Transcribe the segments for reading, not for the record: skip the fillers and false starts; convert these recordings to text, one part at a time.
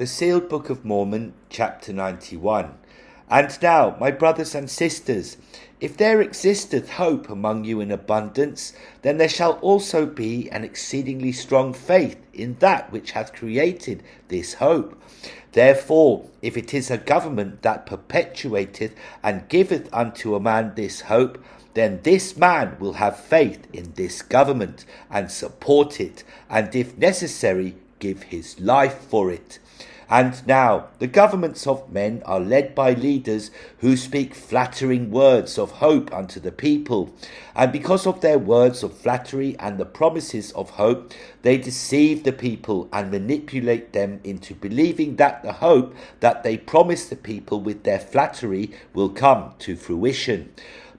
The Sealed Book of Mormon, chapter 91. And now, my brothers and sisters, if there existeth hope among you in abundance, then there shall also be an exceedingly strong faith in that which hath created this hope. Therefore, if it is a government that perpetuateth and giveth unto a man this hope, then this man will have faith in this government, and support it, and if necessary, give his life for it. And now the governments of men are led by leaders who speak flattering words of hope unto the people. And because of their words of flattery and the promises of hope, they deceive the people and manipulate them into believing that the hope that they promise the people with their flattery will come to fruition.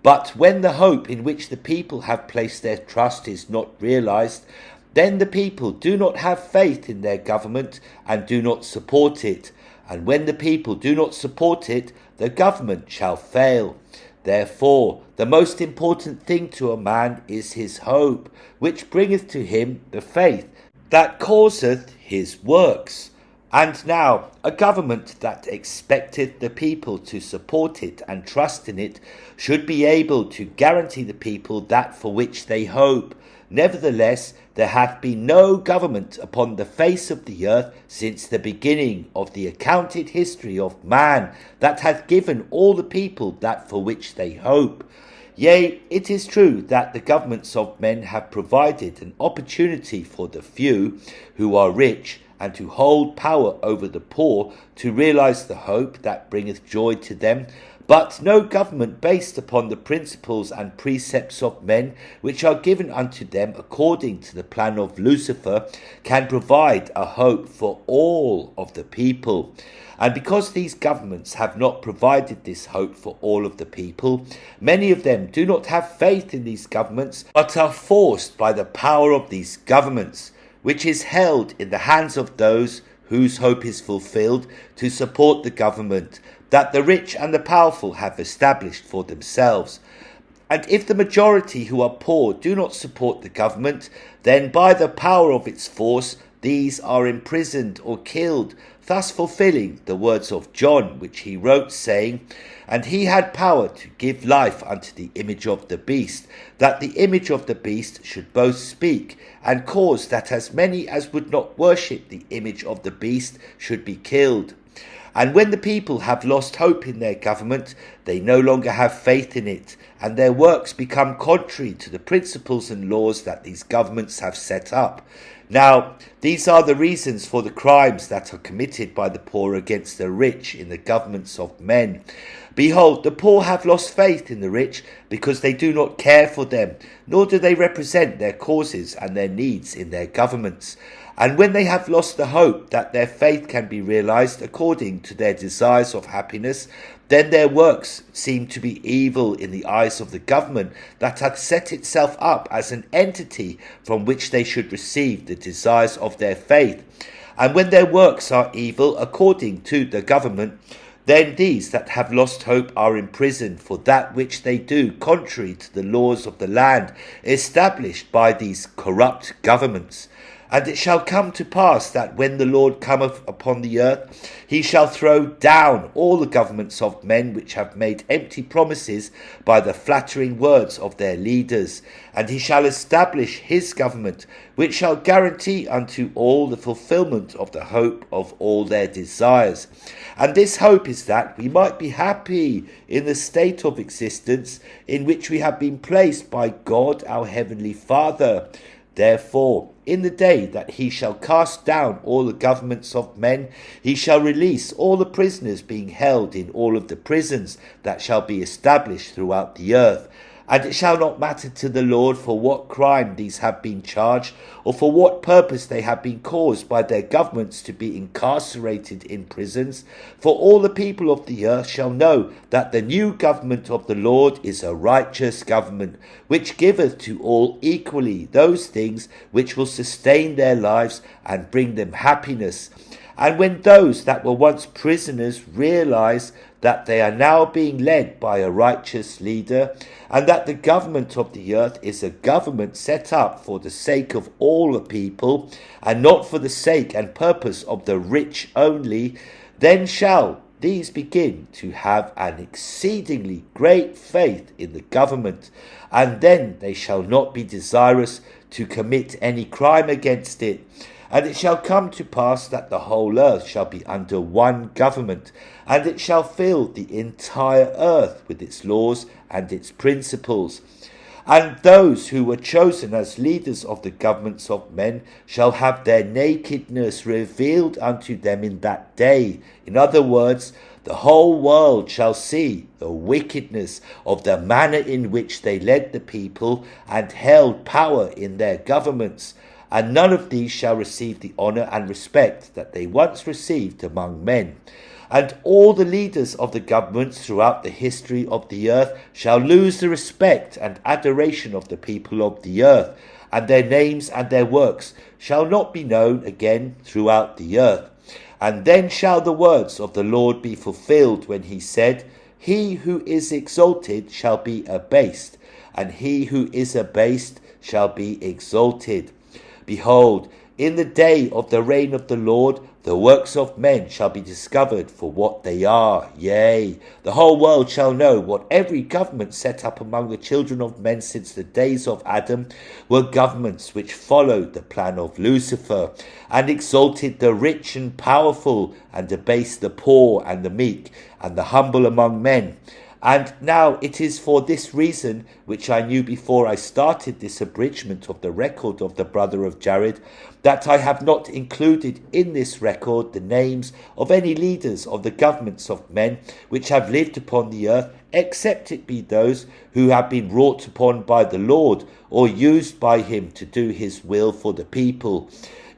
But when the hope in which the people have placed their trust is not realized, then the people do not have faith in their government and do not support it. And when the people do not support it, the government shall fail. Therefore, the most important thing to a man is his hope, which bringeth to him the faith that causeth his works. And now, a government that expecteth the people to support it and trust in it should be able to guarantee the people that for which they hope. Nevertheless, there hath been no government upon the face of the earth since the beginning of the accounted history of man that hath given all the people that for which they hope. Yea, it is true that the governments of men have provided an opportunity for the few who are rich and to hold power over the poor to realize the hope that bringeth joy to them. But no government based upon the principles and precepts of men, which are given unto them according to the plan of Lucifer, can provide a hope for all of the people. And because these governments have not provided this hope for all of the people, many of them do not have faith in these governments, but are forced by the power of these governments, which is held in the hands of those whose hope is fulfilled, to support the government that the rich and the powerful have established for themselves. And if the majority who are poor do not support the government, then by the power of its force these are imprisoned or killed, thus fulfilling the words of John, which he wrote, saying, And he had power to give life unto the image of the beast, that the image of the beast should both speak, and cause that as many as would not worship the image of the beast should be killed. And when the people have lost hope in their government, they no longer have faith in it, and their works become contrary to the principles and laws that these governments have set up. Now, these are the reasons for the crimes that are committed by the poor against the rich in the governments of men. Behold, the poor have lost faith in the rich because they do not care for them, nor do they represent their causes and their needs in their governments. And when they have lost the hope that their faith can be realized according to their desires of happiness, then their works seem to be evil in the eyes of the government that hath set itself up as an entity from which they should receive the desires of their faith. And when their works are evil according to the government, then these that have lost hope are imprisoned for that which they do contrary to the laws of the land established by these corrupt governments. And it shall come to pass that when the Lord cometh upon the earth, he shall throw down all the governments of men which have made empty promises by the flattering words of their leaders. And he shall establish his government, which shall guarantee unto all the fulfillment of the hope of all their desires. And this hope is that we might be happy in the state of existence in which we have been placed by God our heavenly Father. Therefore, in the day that he shall cast down all the governments of men, he shall release all the prisoners being held in all of the prisons that shall be established throughout the earth. And it shall not matter to the Lord for what crime these have been charged, or for what purpose they have been caused by their governments to be incarcerated in prisons. For all the people of the earth shall know that the new government of the Lord is a righteous government, which giveth to all equally those things which will sustain their lives and bring them happiness. And when those that were once prisoners realize that they are now being led by a righteous leader, and that the government of the earth is a government set up for the sake of all the people, and not for the sake and purpose of the rich only, then shall these begin to have an exceedingly great faith in the government, and then they shall not be desirous to commit any crime against it. And it shall come to pass that the whole earth shall be under one government, and it shall fill the entire earth with its laws and its principles. And those who were chosen as leaders of the governments of men shall have their nakedness revealed unto them in that day. In other words, the whole world shall see the wickedness of the manner in which they led the people and held power in their governments. And none of these shall receive the honour and respect that they once received among men. And all the leaders of the governments throughout the history of the earth shall lose the respect and adoration of the people of the earth, and their names and their works shall not be known again throughout the earth. And then shall the words of the Lord be fulfilled when he said, He who is exalted shall be abased, and he who is abased shall be exalted. Behold, in the day of the reign of the Lord, the works of men shall be discovered for what they are. Yea, the whole world shall know what every government set up among the children of men since the days of Adam were governments which followed the plan of Lucifer, and exalted the rich and powerful, and debased the poor and the meek, and the humble among men. And now it is for this reason, which I knew before I started this abridgment of the record of the brother of Jared, that I have not included in this record the names of any leaders of the governments of men which have lived upon the earth, except it be those who have been wrought upon by the Lord, or used by him to do his will for the people,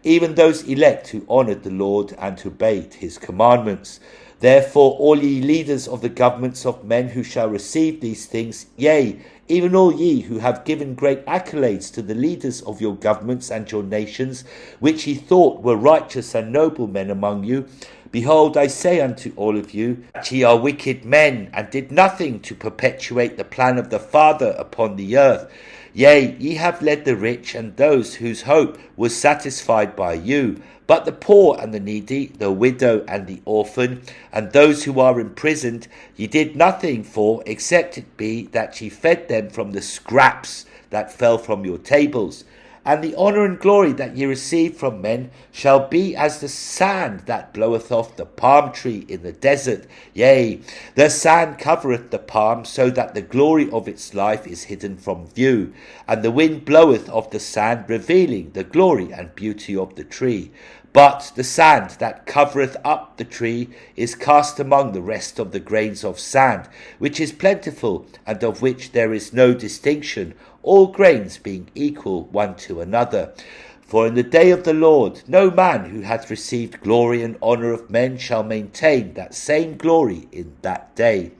even those elect who honoured the Lord and obeyed his commandments. Therefore all ye leaders of the governments of men who shall receive these things, yea, even all ye who have given great accolades to the leaders of your governments and your nations, which ye thought were righteous and noble men among you, behold, I say unto all of you, that ye are wicked men, and did nothing to perpetuate the plan of the Father upon the earth. Yea, ye have led the rich and those whose hope was satisfied by you, but the poor and the needy, the widow and the orphan, and those who are imprisoned, ye did nothing for, except it be that ye fed them from the scraps that fell from your tables. And the honour and glory that ye receive from men shall be as the sand that bloweth off the palm tree in the desert. Yea, the sand covereth the palm, so that the glory of its life is hidden from view. And the wind bloweth of the sand, revealing the glory and beauty of the tree. But the sand that covereth up the tree is cast among the rest of the grains of sand, which is plentiful, and of which there is no distinction, all grains being equal one to another. For in the day of the Lord no man who hath received glory and honour of men shall maintain that same glory in that day.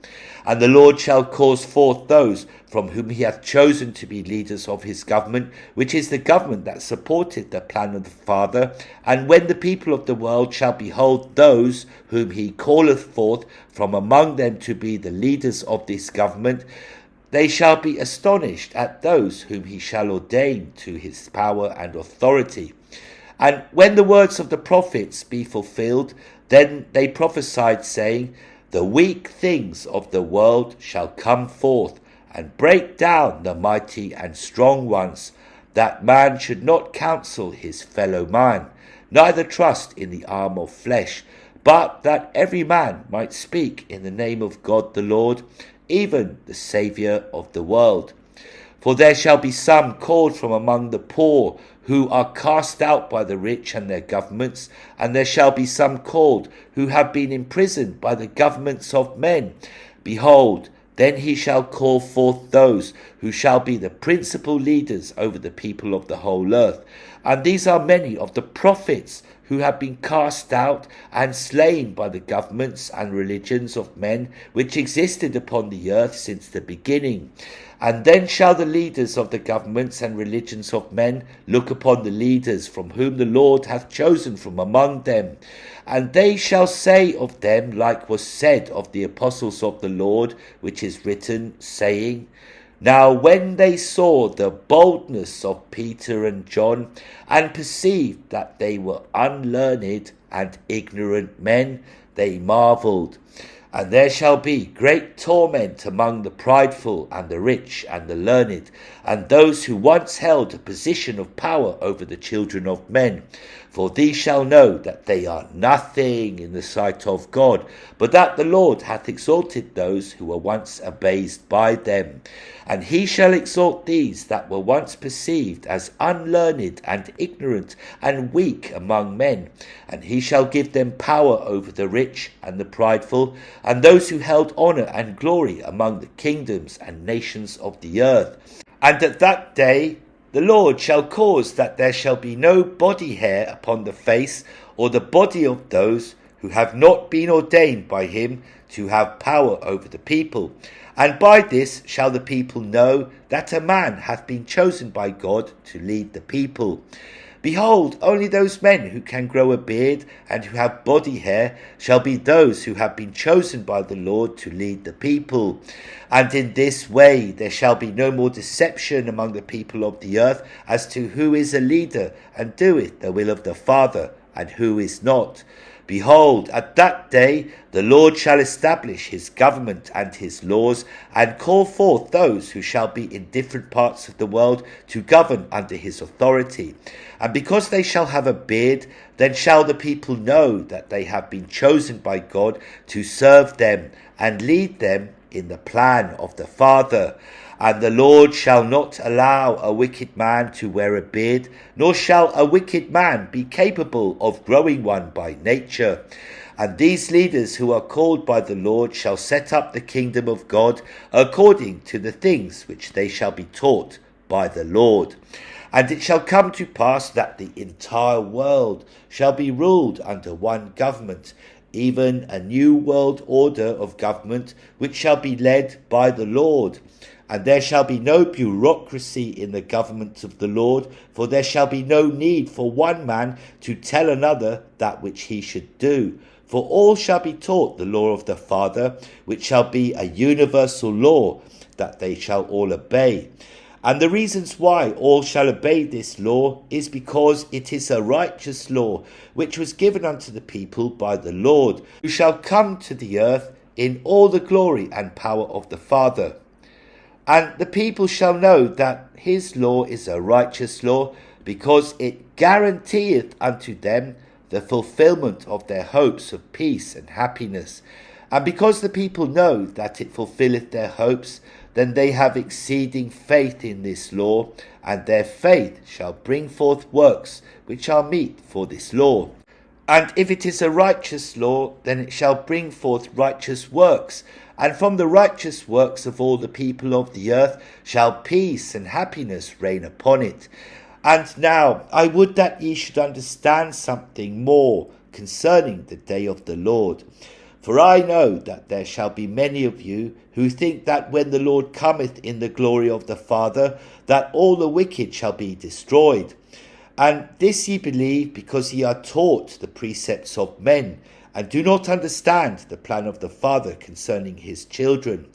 And the Lord shall cause forth those from whom he hath chosen to be leaders of his government, which is the government that supported the plan of the Father. And when the people of the world shall behold those whom he calleth forth from among them to be the leaders of this government, they shall be astonished at those whom he shall ordain to his power and authority. And when the words of the prophets be fulfilled, then they prophesied, saying, The weak things of the world shall come forth, and break down the mighty and strong ones, that man should not counsel his fellow man, neither trust in the arm of flesh, but that every man might speak in the name of God the Lord, even the Saviour of the world. For there shall be some called from among the poor, who are cast out by the rich and their governments, and there shall be some called who have been imprisoned by the governments of men. Behold, then he shall call forth those who shall be the principal leaders over the people of the whole earth. And these are many of the prophets who have been cast out and slain by the governments and religions of men which existed upon the earth since the beginning. And then shall the leaders of the governments and religions of men look upon the leaders from whom the Lord hath chosen from among them. And they shall say of them like was said of the apostles of the Lord, which is written, saying, Now when they saw the boldness of Peter and John, and perceived that they were unlearned and ignorant men, they marvelled. And there shall be great torment among the prideful and the rich and the learned, and those who once held a position of power over the children of men. For these shall know that they are nothing in the sight of God, but that the Lord hath exalted those who were once abased by them. And he shall exalt these that were once perceived as unlearned and ignorant and weak among men. And he shall give them power over the rich and the prideful, and those who held honour and glory among the kingdoms and nations of the earth. And at that day the Lord shall cause that there shall be no body hair upon the face or the body of those who have not been ordained by him to have power over the people. And by this shall the people know that a man hath been chosen by God to lead the people. Behold, only those men who can grow a beard and who have body hair shall be those who have been chosen by the Lord to lead the people. And in this way there shall be no more deception among the people of the earth as to who is a leader and doeth the will of the Father, and who is not. Behold, at that day the Lord shall establish his government and his laws, and call forth those who shall be in different parts of the world to govern under his authority. And because they shall have a beard, then shall the people know that they have been chosen by God to serve them and lead them in the plan of the Father. And the Lord shall not allow a wicked man to wear a beard, nor shall a wicked man be capable of growing one by nature. And these leaders who are called by the Lord shall set up the kingdom of God according to the things which they shall be taught by the Lord. And it shall come to pass that the entire world shall be ruled under one government, even a new world order of government, which shall be led by the Lord. And there shall be no bureaucracy in the government of the Lord, for there shall be no need for one man to tell another that which he should do. For all shall be taught the law of the Father, which shall be a universal law, that they shall all obey. And the reasons why all shall obey this law is because it is a righteous law, which was given unto the people by the Lord, who shall come to the earth in all the glory and power of the Father. And the people shall know that his law is a righteous law, because it guaranteeth unto them the fulfillment of their hopes of peace and happiness. And because the people know that it fulfilleth their hopes, then they have exceeding faith in this law, and their faith shall bring forth works which are meet for this law. And if it is a righteous law, then it shall bring forth righteous works, and from the righteous works of all the people of the earth shall peace and happiness reign upon it. And now I would that ye should understand something more concerning the day of the Lord. For I know that there shall be many of you who think that when the Lord cometh in the glory of the Father, that all the wicked shall be destroyed. And this ye believe because ye are taught the precepts of men, and do not understand the plan of the Father concerning his children.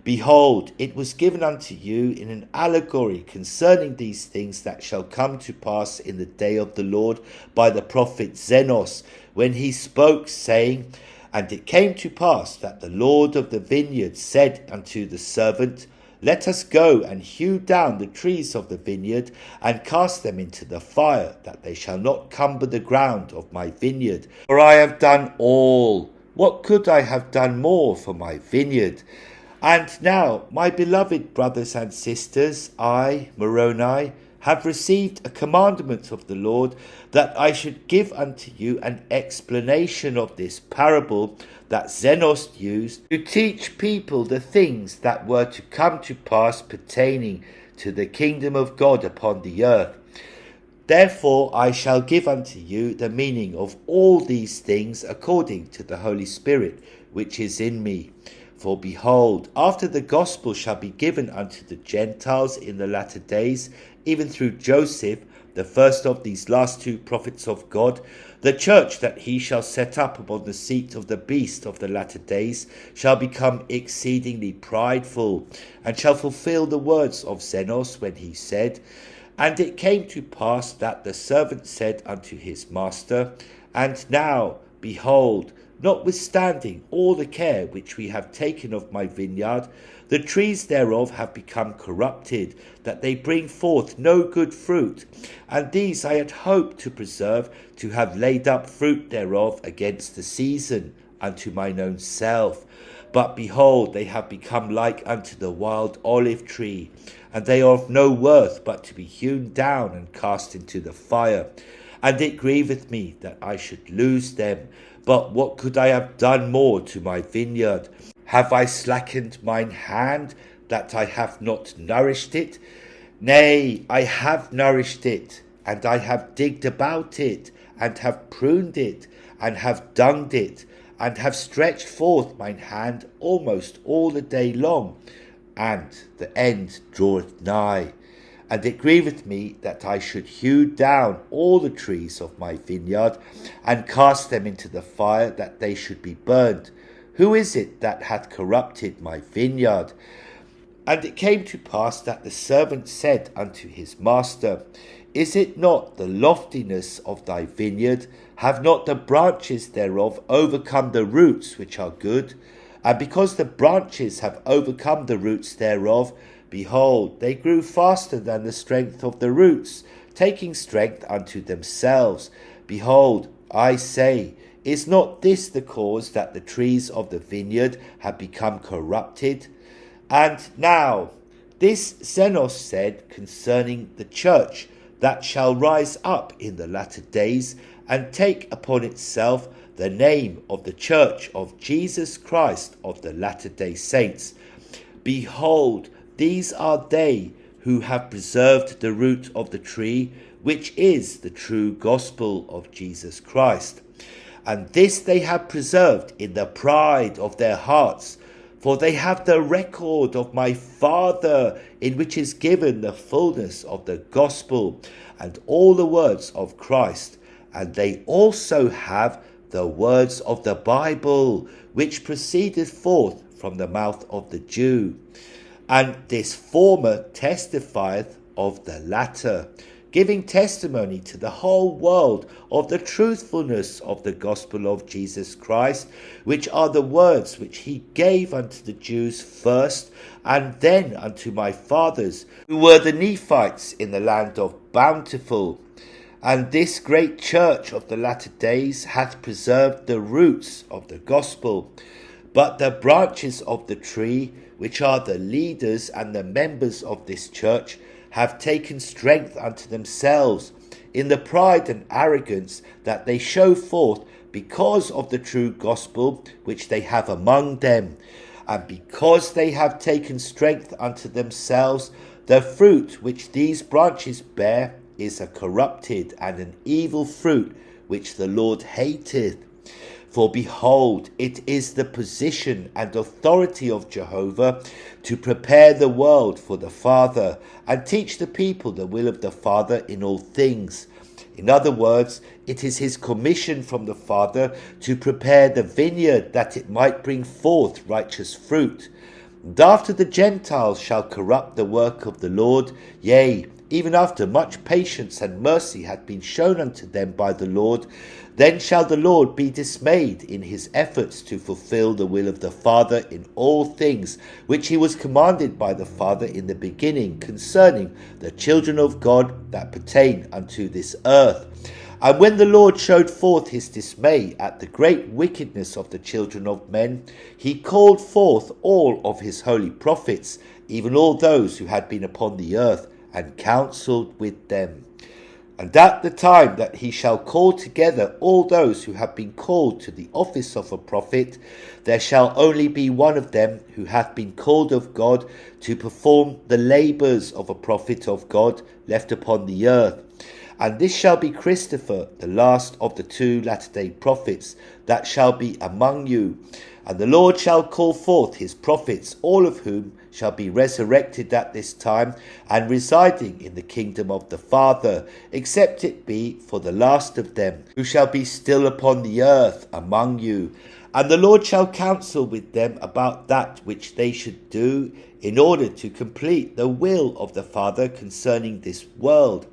Behold, it was given unto you in an allegory concerning these things that shall come to pass in the day of the Lord by the prophet Zenos, when he spoke, saying, And it came to pass that the Lord of the vineyard said unto the servant, Let us go and hew down the trees of the vineyard, and cast them into the fire, that they shall not cumber the ground of my vineyard. For I have done all. What could I have done more for my vineyard? And now, my beloved brothers and sisters, I, Moroni, have received a commandment of the Lord, that I should give unto you an explanation of this parable that Zenos used to teach people the things that were to come to pass pertaining to the kingdom of God upon the earth. Therefore I shall give unto you the meaning of all these things according to the Holy Spirit which is in me. For behold, after the gospel shall be given unto the Gentiles in the latter days, even through Joseph, the first of these last two prophets of God, the church that he shall set up upon the seat of the beast of the latter days shall become exceedingly prideful, and shall fulfill the words of Zenos when he said, And it came to pass that the servant said unto his master, And now, behold, notwithstanding all the care which we have taken of my vineyard, the trees thereof have become corrupted, that they bring forth no good fruit. And these I had hoped to preserve, to have laid up fruit thereof against the season, unto mine own self. But behold, they have become like unto the wild olive tree, and they are of no worth but to be hewn down and cast into the fire. And it grieveth me that I should lose them. But what could I have done more to my vineyard? Have I slackened mine hand, that I have not nourished it? Nay, I have nourished it, and I have digged about it, and have pruned it, and have dunged it, and have stretched forth mine hand almost all the day long, and the end draweth nigh. And it grieveth me that I should hew down all the trees of my vineyard, and cast them into the fire, that they should be burned. Who is it that hath corrupted my vineyard? And it came to pass that the servant said unto his master, Is it not the loftiness of thy vineyard? Have not the branches thereof overcome the roots which are good? And because the branches have overcome the roots thereof, behold, they grew faster than the strength of the roots, taking strength unto themselves. Behold, I say, is not this the cause that the trees of the vineyard have become corrupted? And now, this Zenos said concerning the church that shall rise up in the latter days, and take upon itself the name of the church of Jesus Christ of the latter-day saints. Behold, these are they who have preserved the root of the tree, which is the true gospel of Jesus Christ. And this they have preserved in the pride of their hearts, for they have the record of my Father, in which is given the fullness of the gospel and all the words of Christ. And they also have the words of the Bible, which proceedeth forth from the mouth of the Jew. And this former testifieth of the latter, giving testimony to the whole world of the truthfulness of the gospel of Jesus Christ, which are the words which he gave unto the Jews first, and then unto my fathers, who were the Nephites in the land of Bountiful. And this great church of the latter days hath preserved the roots of the gospel. But the branches of the tree, which are the leaders and the members of this church, have taken strength unto themselves in the pride and arrogance that they show forth because of the true gospel which they have among them. And because they have taken strength unto themselves, the fruit which these branches bear is a corrupted and an evil fruit which the Lord hateth. For behold, it is the position and authority of Jehovah to prepare the world for the Father, and teach the people the will of the Father in all things. In other words, it is his commission from the Father to prepare the vineyard, that it might bring forth righteous fruit. And after the Gentiles shall corrupt the work of the Lord, yea, even after much patience and mercy hath been shown unto them by the Lord, then shall the Lord be dismayed in his efforts to fulfill the will of the Father in all things, which he was commanded by the Father in the beginning concerning the children of God that pertain unto this earth. And when the Lord showed forth his dismay at the great wickedness of the children of men, he called forth all of his holy prophets, even all those who had been upon the earth, and counselled with them. And at the time that he shall call together all those who have been called to the office of a prophet, there shall only be one of them who hath been called of God to perform the labours of a prophet of God left upon the earth. And this shall be Christopher, the last of the 2 latter-day prophets, that shall be among you. And the Lord shall call forth his prophets, all of whom shall be resurrected at this time, and residing in the kingdom of the Father, except it be for the last of them, who shall be still upon the earth among you. And the Lord shall counsel with them about that which they should do, in order to complete the will of the Father concerning this world.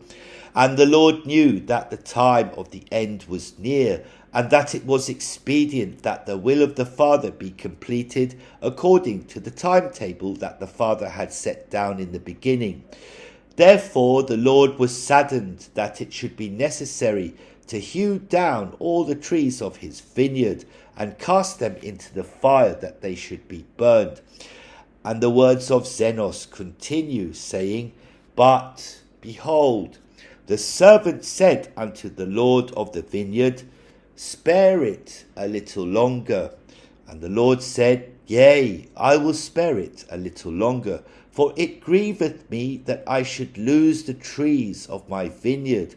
And the Lord knew that the time of the end was near, and that it was expedient that the will of the Father be completed according to the timetable that the Father had set down in the beginning. Therefore the Lord was saddened that it should be necessary to hew down all the trees of his vineyard, and cast them into the fire that they should be burned. And the words of Zenos continue, saying, But, behold, the servant said unto the Lord of the vineyard, Spare it a little longer. And the Lord said, Yea, I will spare it a little longer, for it grieveth me that I should lose the trees of my vineyard.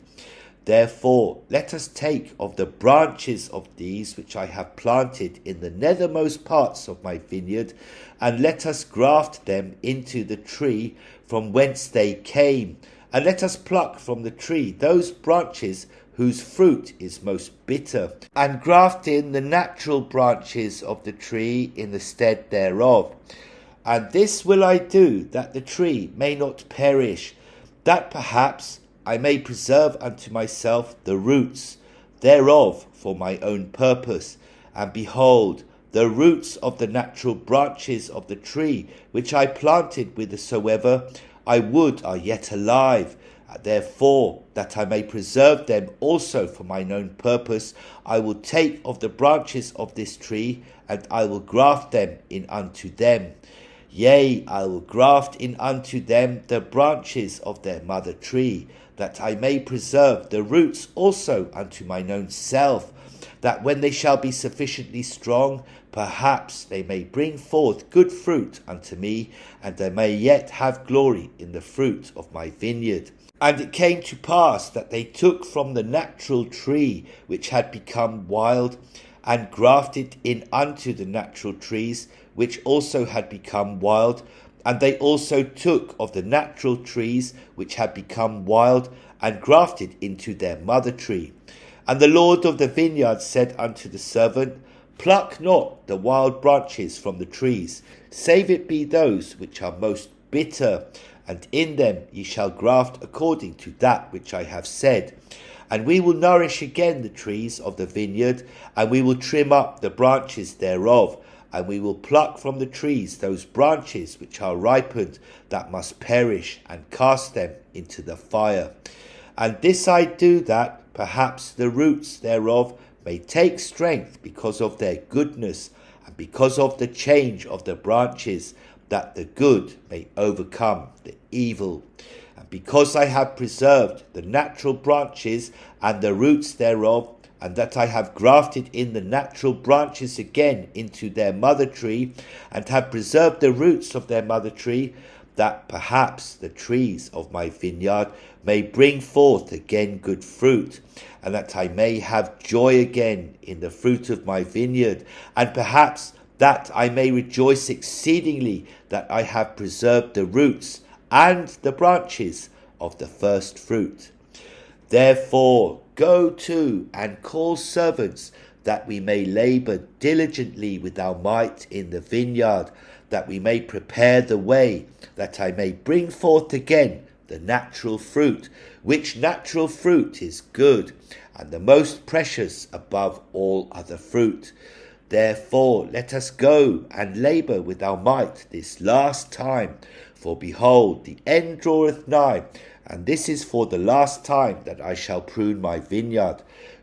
Therefore let us take of the branches of these which I have planted in the nethermost parts of my vineyard, and let us graft them into the tree from whence they came, and let us pluck from the tree those branches whose fruit is most bitter, and graft in the natural branches of the tree in the stead thereof. And this will I do, that the tree may not perish, that perhaps I may preserve unto myself the roots thereof for my own purpose. And behold, the roots of the natural branches of the tree, which I planted whithersoever I would, are yet alive. Therefore, that I may preserve them also for mine own purpose, I will take of the branches of this tree, and I will graft them in unto them. Yea, I will graft in unto them the branches of their mother tree, that I may preserve the roots also unto mine own self, that when they shall be sufficiently strong, perhaps they may bring forth good fruit unto me, and I may yet have glory in the fruit of my vineyard. And it came to pass that they took from the natural tree which had become wild, and grafted in unto the natural trees which also had become wild, and they also took of the natural trees which had become wild, and grafted into their mother tree. And the Lord of the vineyard said unto the servant, Pluck not the wild branches from the trees, save it be those which are most bitter, and in them ye shall graft according to that which I have said. And we will nourish again the trees of the vineyard, and we will trim up the branches thereof, and we will pluck from the trees those branches which are ripened that must perish, and cast them into the fire. And this I do, that perhaps the roots thereof may take strength because of their goodness, and because of the change of the branches, that the good may overcome the evil. And because I have preserved the natural branches and the roots thereof, and that I have grafted in the natural branches again into their mother tree, and have preserved the roots of their mother tree, that perhaps the trees of my vineyard may bring forth again good fruit, and that I may have joy again in the fruit of my vineyard, and perhaps that I may rejoice exceedingly that I have preserved the roots and the branches of the first fruit. Therefore go to and call servants, that we may labour diligently with our might in the vineyard, that we may prepare the way, that I may bring forth again the natural fruit, which natural fruit is good, and the most precious above all other fruit. Therefore let us go and labour with our might this last time, for behold, the end draweth nigh, and this is for the last time that I shall prune my vineyard.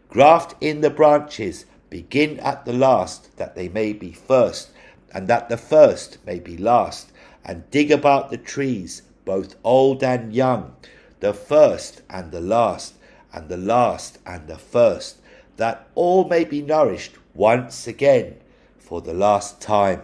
Graft in the branches, begin at the last, that they may be first, and that the first may be last, and dig about the trees, both old and young, the first and the last, and the last and the first, that all may be nourished once again for the last time.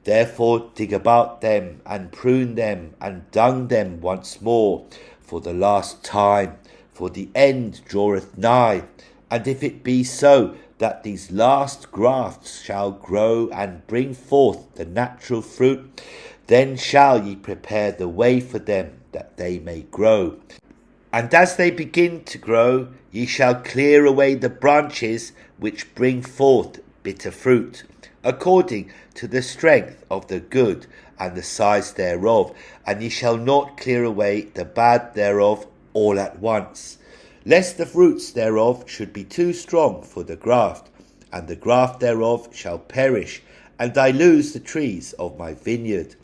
Therefore dig about them, and prune them, and dung them once more for the last time, for the end draweth nigh. And if it be so, that these last grafts shall grow and bring forth the natural fruit, then shall ye prepare the way for them, that they may grow. And as they begin to grow, ye shall clear away the branches which bring forth bitter fruit, according to the strength of the good and the size thereof, and ye shall not clear away the bad thereof all at once, lest the fruits thereof should be too strong for the graft, and the graft thereof shall perish, and I lose the trees of my vineyard.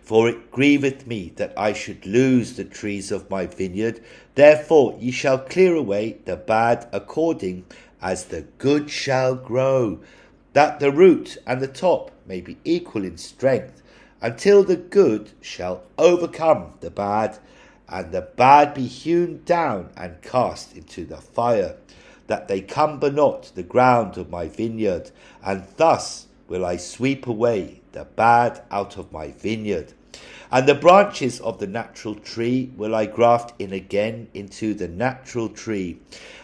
For it grieveth me that I should lose the trees of my vineyard. Therefore ye shall clear away the bad according as the good shall grow, that the root and the top may be equal in strength, until the good shall overcome the bad, and the bad be hewn down and cast into the fire, that they cumber not the ground of my vineyard. And thus will I sweep away the bad out of my vineyard. And the branches of the natural tree will I graft in again into the natural tree,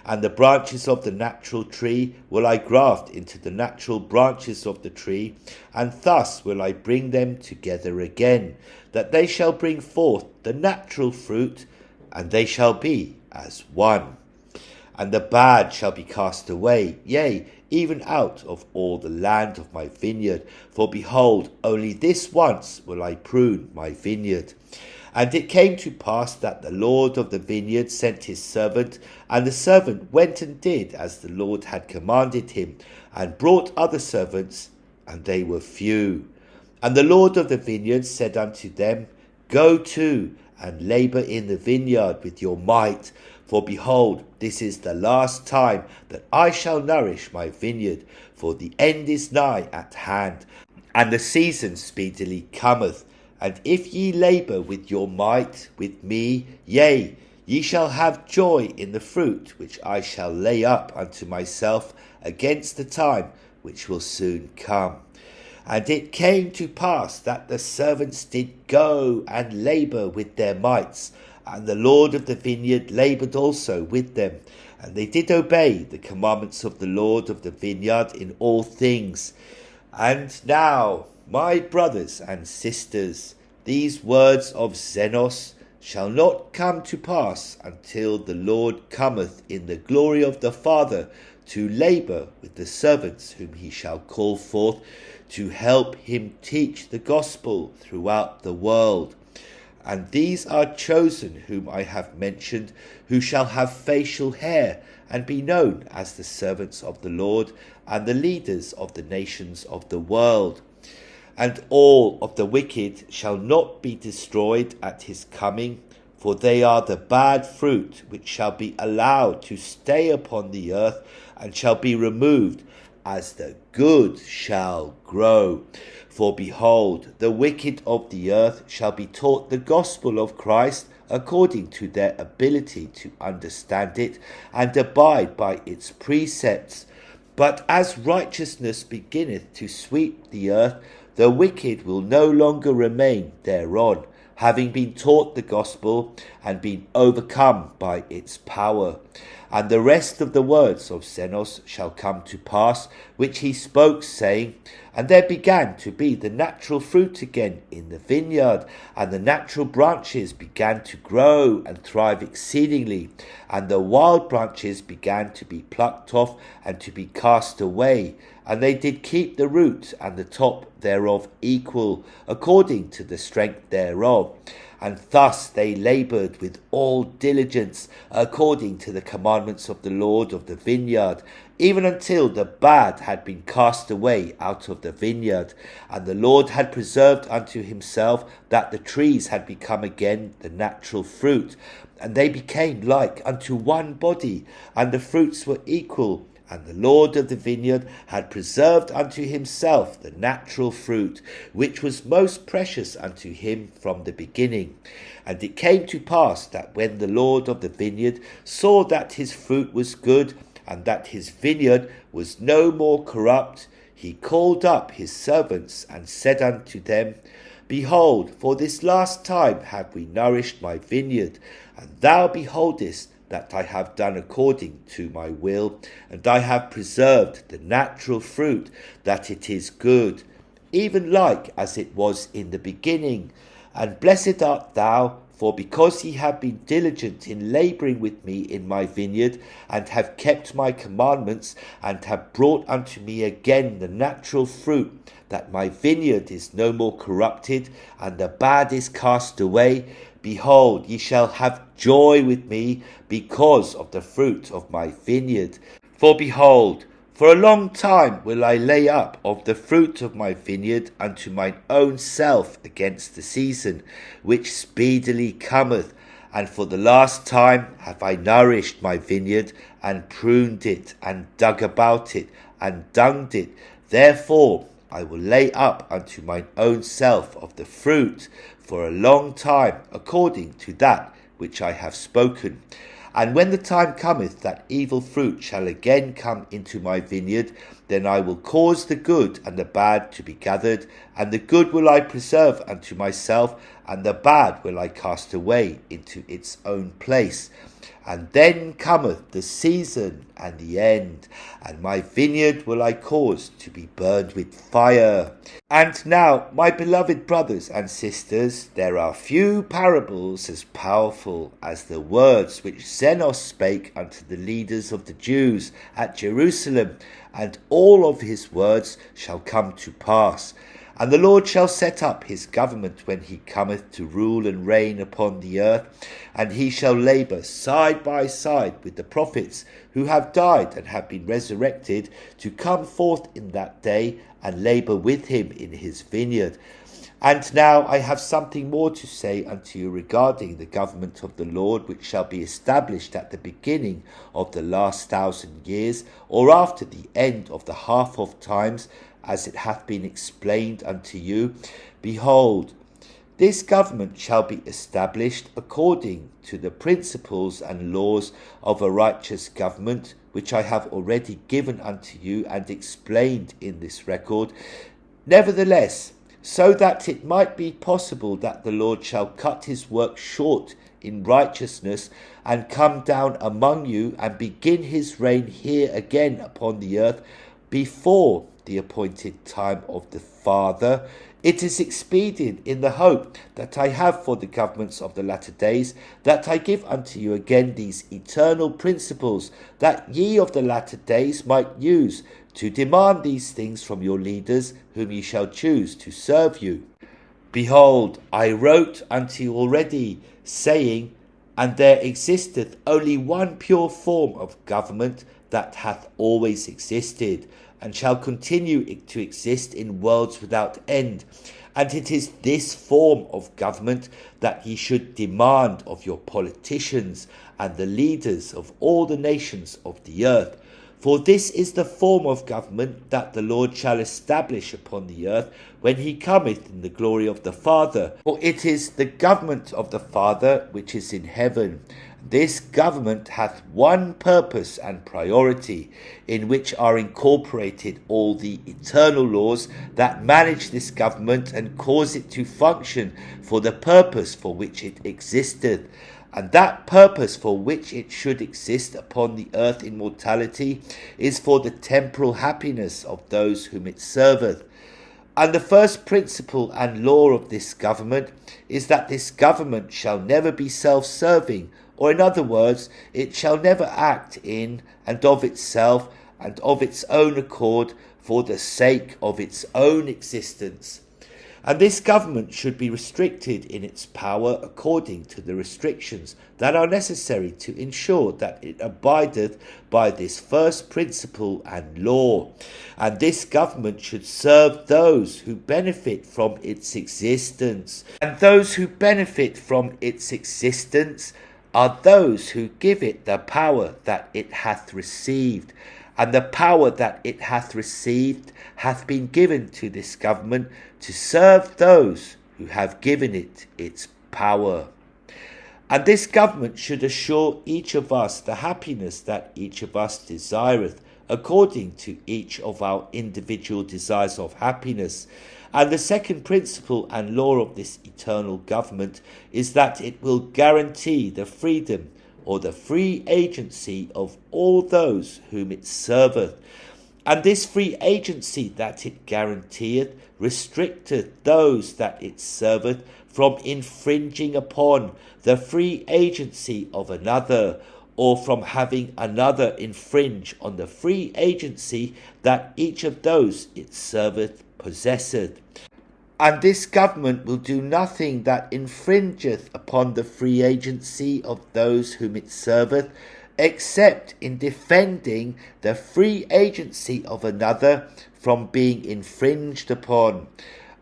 and the branches of the natural tree will I graft into the natural branches of the tree, and thus will I bring them together again, that they shall bring forth the natural fruit, and they shall be as one. And the bad shall be cast away, yea, even out of all the land of my vineyard. For behold, only this once will I prune my vineyard. And it came to pass that the Lord of the vineyard sent his servant, and the servant went and did as the Lord had commanded him, and brought other servants, and they were few. And the Lord of the vineyard said unto them, Go to, and labour in the vineyard with your might. For behold, this is the last time that I shall nourish my vineyard, for the end is nigh at hand, and the season speedily cometh. And if ye labour with your might with me, yea, ye shall have joy in the fruit which I shall lay up unto myself against the time which will soon come. And it came to pass that the servants did go and labour with their mights, and the Lord of the vineyard laboured also with them, and they did obey the commandments of the Lord of the vineyard in all things. And now, my brothers and sisters, these words of Zenos shall not come to pass until the Lord cometh in the glory of the Father to labour with the servants whom he shall call forth to help him teach the gospel throughout the world. And these are chosen whom I have mentioned, who shall have facial hair, and be known as the servants of the Lord, and the leaders of the nations of the world. And all of the wicked shall not be destroyed at his coming, for they are the bad fruit which shall be allowed to stay upon the earth, and shall be removed as the good shall grow. For behold, the wicked of the earth shall be taught the gospel of Christ according to their ability to understand it and abide by its precepts. But as righteousness beginneth to sweep the earth, the wicked will no longer remain thereon, having been taught the gospel and been overcome by its power. And the rest of the words of Zenos shall come to pass, which he spoke, saying, And there began to be the natural fruit again in the vineyard, and the natural branches began to grow and thrive exceedingly, and the wild branches began to be plucked off and to be cast away. And they did keep the root and the top thereof equal, according to the strength thereof. And thus they laboured with all diligence, according to the commandments of the Lord of the vineyard, even until the bad had been cast away out of the vineyard. And the Lord had preserved unto himself that the trees had become again the natural fruit, and they became like unto one body, and the fruits were equal. And the Lord of the vineyard had preserved unto himself the natural fruit, which was most precious unto him from the beginning. And it came to pass that when the Lord of the vineyard saw that his fruit was good, and that his vineyard was no more corrupt, he called up his servants and said unto them, Behold, for this last time have we nourished my vineyard, and thou beholdest that I have done according to my will, and I have preserved the natural fruit, that it is good, even like as it was in the beginning. And blessed art thou, for because ye have been diligent in labouring with me in my vineyard, and have kept my commandments, and have brought unto me again the natural fruit, that my vineyard is no more corrupted, and the bad is cast away. Behold, ye shall have joy with me because of the fruit of my vineyard. For behold, for a long time will I lay up of the fruit of my vineyard unto mine own self against the season, which speedily cometh. And for the last time have I nourished my vineyard, and pruned it, and dug about it, and dunged it. Therefore I will lay up unto mine own self of the fruit for a long time, according to that which I have spoken. And when the time cometh that evil fruit shall again come into my vineyard, then I will cause the good and the bad to be gathered, and the good will I preserve unto myself, and the bad will I cast away into its own place. And then cometh the season and the end, and my vineyard will I cause to be burned with fire. And now, my beloved brothers and sisters, there are few parables as powerful as the words which Zenos spake unto the leaders of the Jews at Jerusalem, and all of his words shall come to pass. And the Lord shall set up his government when he cometh to rule and reign upon the earth, and he shall labour side by side with the prophets who have died and have been resurrected, to come forth in that day and labour with him in his vineyard. And now I have something more to say unto you regarding the government of the Lord, which shall be established at the beginning of the last 1,000 years, or after the end of the half of times, as it hath been explained unto you. Behold, this government shall be established according to the principles and laws of a righteous government, which I have already given unto you and explained in this record. Nevertheless, so that it might be possible that the Lord shall cut his work short in righteousness, and come down among you, and begin his reign here again upon the earth, before the appointed time of the Father, it is expedient, in the hope that I have for the governments of the latter days, that I give unto you again these eternal principles, that ye of the latter days might use to demand these things from your leaders, whom ye shall choose to serve you. Behold, I wrote unto you already, saying, and there existeth only one pure form of government that hath always existed, and shall continue to exist in worlds without end. And it is this form of government that ye should demand of your politicians and the leaders of all the nations of the earth. For this is the form of government that the Lord shall establish upon the earth when he cometh in the glory of the Father. For it is the government of the Father which is in heaven. This government hath one purpose and priority, in which are incorporated all the eternal laws that manage this government and cause it to function for the purpose for which it existeth. And that purpose for which it should exist upon the earth in mortality is for the temporal happiness of those whom it serveth. And the first principle and law of this government is that this government shall never be self-serving, or in other words, it shall never act in and of itself and of its own accord for the sake of its own existence. And this government should be restricted in its power according to the restrictions that are necessary to ensure that it abideth by this first principle and law. And this government should serve those who benefit from its existence. And those who benefit from its existence are those who give it the power that it hath received. And the power that it hath received hath been given to this government to serve those who have given it its power. And this government should assure each of us the happiness that each of us desireth, according to each of our individual desires of happiness. And the second principle and law of this eternal government is that it will guarantee the freedom or the free agency of all those whom it serveth. And this free agency that it guaranteeth restricteth those that it serveth from infringing upon the free agency of another, or from having another infringe on the free agency that each of those it serveth possesseth. And this government will do nothing that infringeth upon the free agency of those whom it serveth, except in defending the free agency of another from being infringed upon.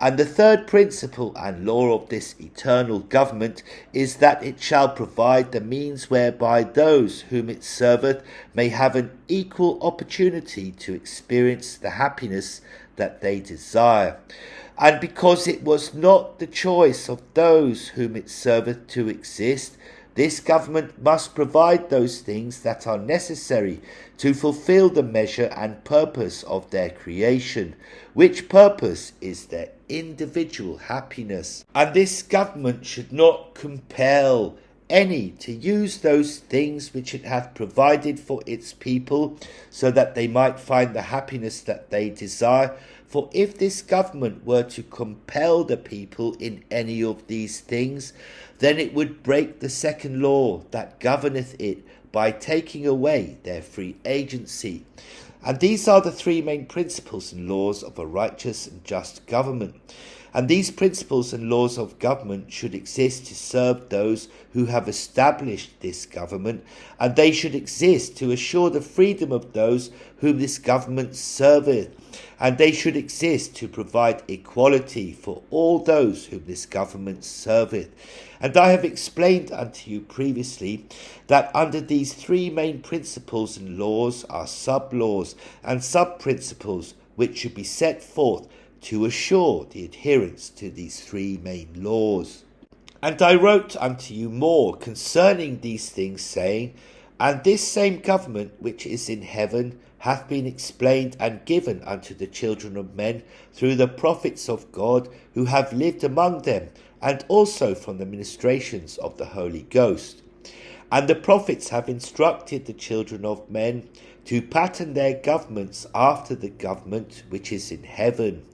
And the third principle and law of this eternal government is that it shall provide the means whereby those whom it serveth may have an equal opportunity to experience the happiness that they desire. And because it was not the choice of those whom it serveth to exist, this government must provide those things that are necessary to fulfill the measure and purpose of their creation, which purpose is their individual happiness. And this government should not compel any to use those things which it hath provided for its people, so that they might find the happiness that they desire. For if this government were to compel the people in any of these things, then it would break the second law that governeth it by taking away their free agency. And these are the three main principles and laws of a righteous and just government. And these principles and laws of government should exist to serve those who have established this government, and they should exist to assure the freedom of those whom this government serveth, and they should exist to provide equality for all those whom this government serveth. And I have explained unto you previously that under these three main principles and laws are sub-laws and sub-principles which should be set forth to assure the adherence to these three main laws. And I wrote unto you more concerning these things, saying, And this same government which is in heaven hath been explained and given unto the children of men through the prophets of God who have lived among them, and also from the ministrations of the Holy Ghost. And the prophets have instructed the children of men to pattern their governments after the government which is in heaven,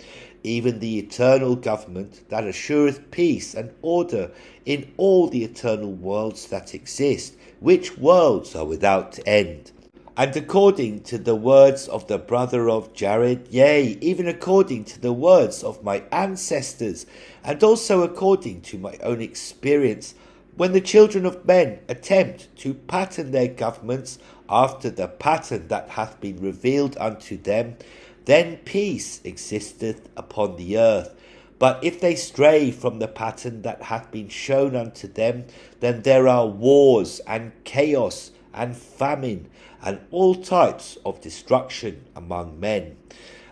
even the eternal government that assureth peace and order in all the eternal worlds that exist, which worlds are without end. And according to the words of the brother of Jared, yea, even according to the words of my ancestors, and also according to my own experience, when the children of men attempt to pattern their governments after the pattern that hath been revealed unto them, then peace existeth upon the earth. But if they stray from the pattern that hath been shown unto them, then there are wars and chaos and famine and all types of destruction among men.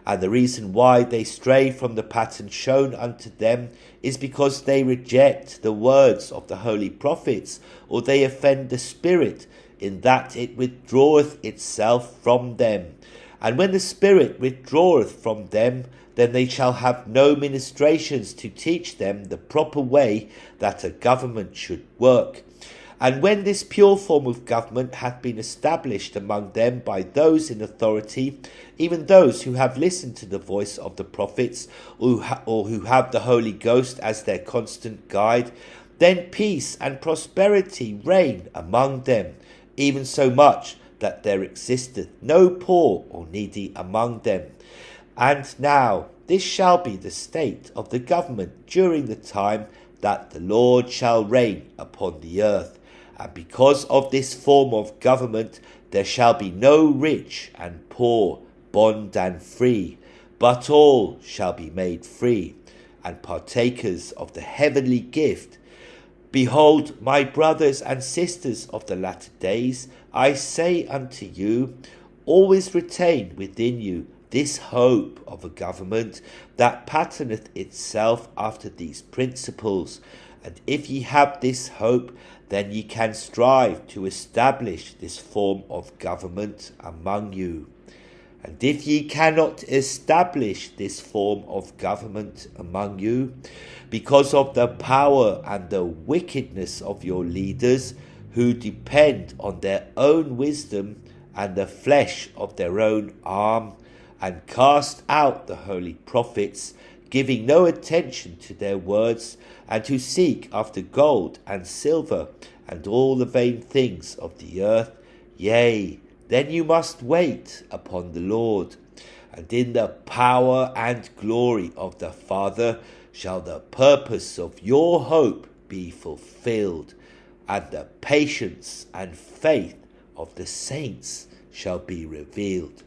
And the reason why they stray from the pattern shown unto them is because they reject the words of the holy prophets, or they offend the Spirit, in that it withdraweth itself from them. And when the Spirit withdraweth from them, then they shall have no ministrations to teach them the proper way that a government should work. And when this pure form of government hath been established among them by those in authority, even those who have listened to the voice of the prophets, or who have the Holy Ghost as their constant guide, then peace and prosperity reign among them, even so much that there existeth no poor or needy among them. And now this shall be the state of the government during the time that the Lord shall reign upon the earth. And because of this form of government, there shall be no rich and poor, bond and free, but all shall be made free, and partakers of the heavenly gift. Behold, my brothers and sisters of the latter days, I say unto you, always retain within you this hope of a government that patterneth itself after these principles. And if ye have this hope, then ye can strive to establish this form of government among you. And if ye cannot establish this form of government among you, because of the power and the wickedness of your leaders, who depend on their own wisdom and the flesh of their own arm, and cast out the holy prophets, giving no attention to their words, and who seek after gold and silver and all the vain things of the earth. Yea, then you must wait upon the Lord, and in the power and glory of the Father shall the purpose of your hope be fulfilled, and the patience and faith of the saints shall be revealed.